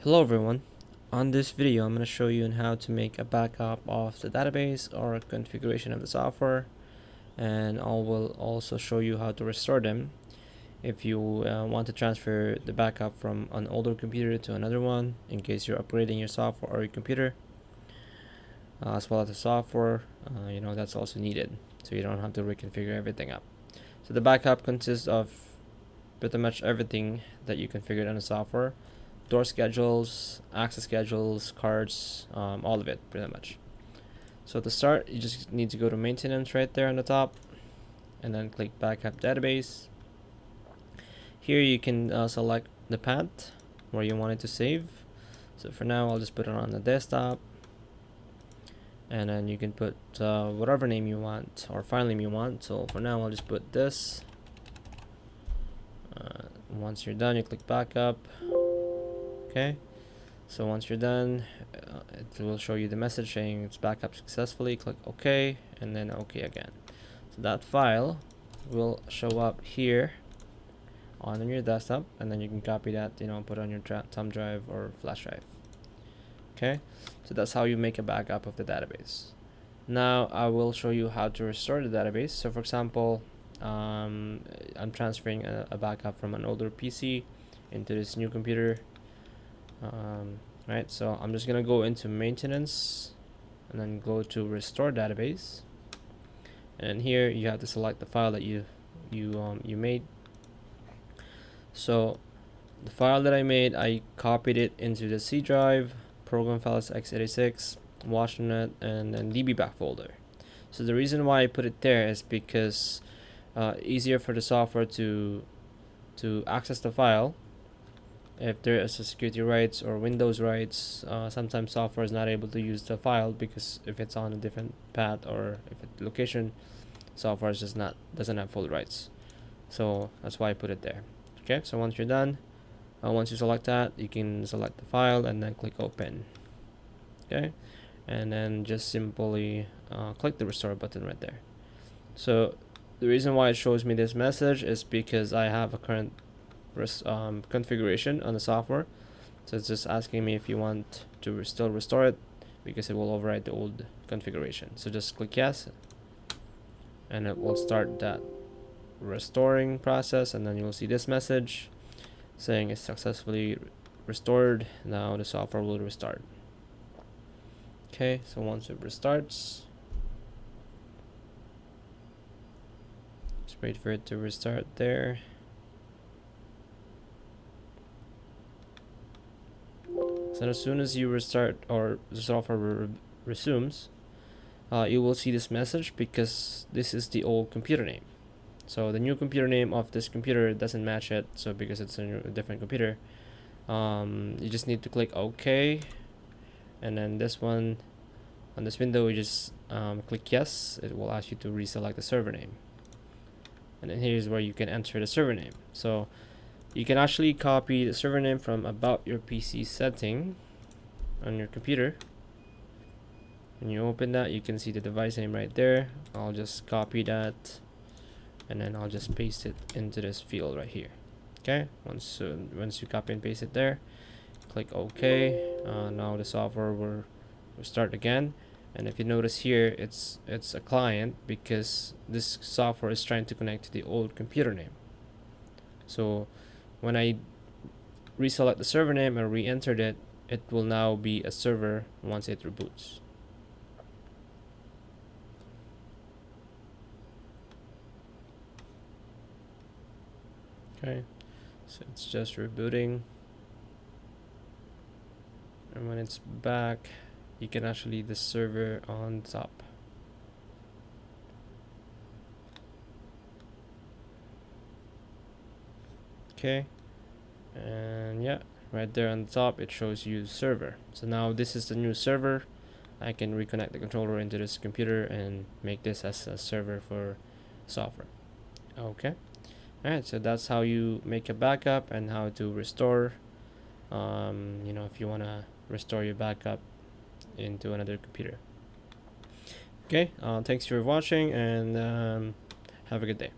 Hello everyone. On this video I'm going to show you on how to make a backup of the database or a configuration of the software, and I will also show you how to restore them if you want to transfer the backup from an older computer to another one in case you're upgrading your software or your computer, as well as the software. That's also needed so you don't have to reconfigure everything up. So the backup consists of pretty much everything that you configured on the software: door schedules, access schedules, cards, all of it pretty much. So to start, you just need to go to maintenance right there on the top and then click backup database. Here you can select the path where you want it to save. So for now I'll just put it on the desktop, and then you can put whatever name you want or file name you want. So for now I'll just put this. Once you're done, you click backup. Okay, so once you're done, it will show you the message saying it's backed successfully. Click OK and then OK again. So that file will show up here on your desktop, and then you can copy that, put on your thumb drive or flash drive. Okay, so that's how you make a backup of the database. Now I will show you how to restore the database. So for example, I'm transferring a backup from an older PC into this new computer. Right, so I'm just gonna go into maintenance and then go to restore database, and here you have to select the file that you made. So the file that I made, I copied it into the C drive, program files x86, WashNet, and then dbback folder. So the reason why I put it there is because easier for the software to access the file. If there is a security rights or Windows rights, sometimes software is not able to use the file because if it's on a different path or if it's location, software is just doesn't have full rights. So that's why I put it there. Okay, so once you're done, once you select that, you can select the file and then click open. Okay, and then just simply click the restore button right there. So the reason why it shows me this message is because I have a current configuration on the software, so it's just asking me if you want to still restore it because it will override the old configuration. So just click yes, and it will start that restoring process, and then you'll see this message saying it's successfully restored. Now the software will restart. Okay, so once it restarts, just wait for it to restart there. So as soon as you restart or the software resumes, you will see this message because this is the old computer name. So the new computer name of this computer doesn't match it. So because it's a different computer, you just need to click OK, and then this one on this window, you just click yes. It will ask you to reselect the server name, and then here's where you can enter the server name. So you can actually copy the server name from about your PC setting on your computer. When you open that, you can see the device name right there. I'll just copy that, and then I'll just paste it into this field right here. Okay, once you copy and paste it there, click OK. Now the software will start again, and if you notice here, it's a client because this software is trying to connect to the old computer name. So when I reselect the server name and re-entered it, it will now be a server once it reboots. Okay, so it's just rebooting, and when it's back, you can actually the server on top. Okay, and yeah, right there on the top it shows you server. So now this is the new server. I can reconnect the controller into this computer and make this as a server for software. Okay, alright, so that's how you make a backup and how to restore. If you want to restore your backup into another computer. Okay, thanks for watching, and have a good day.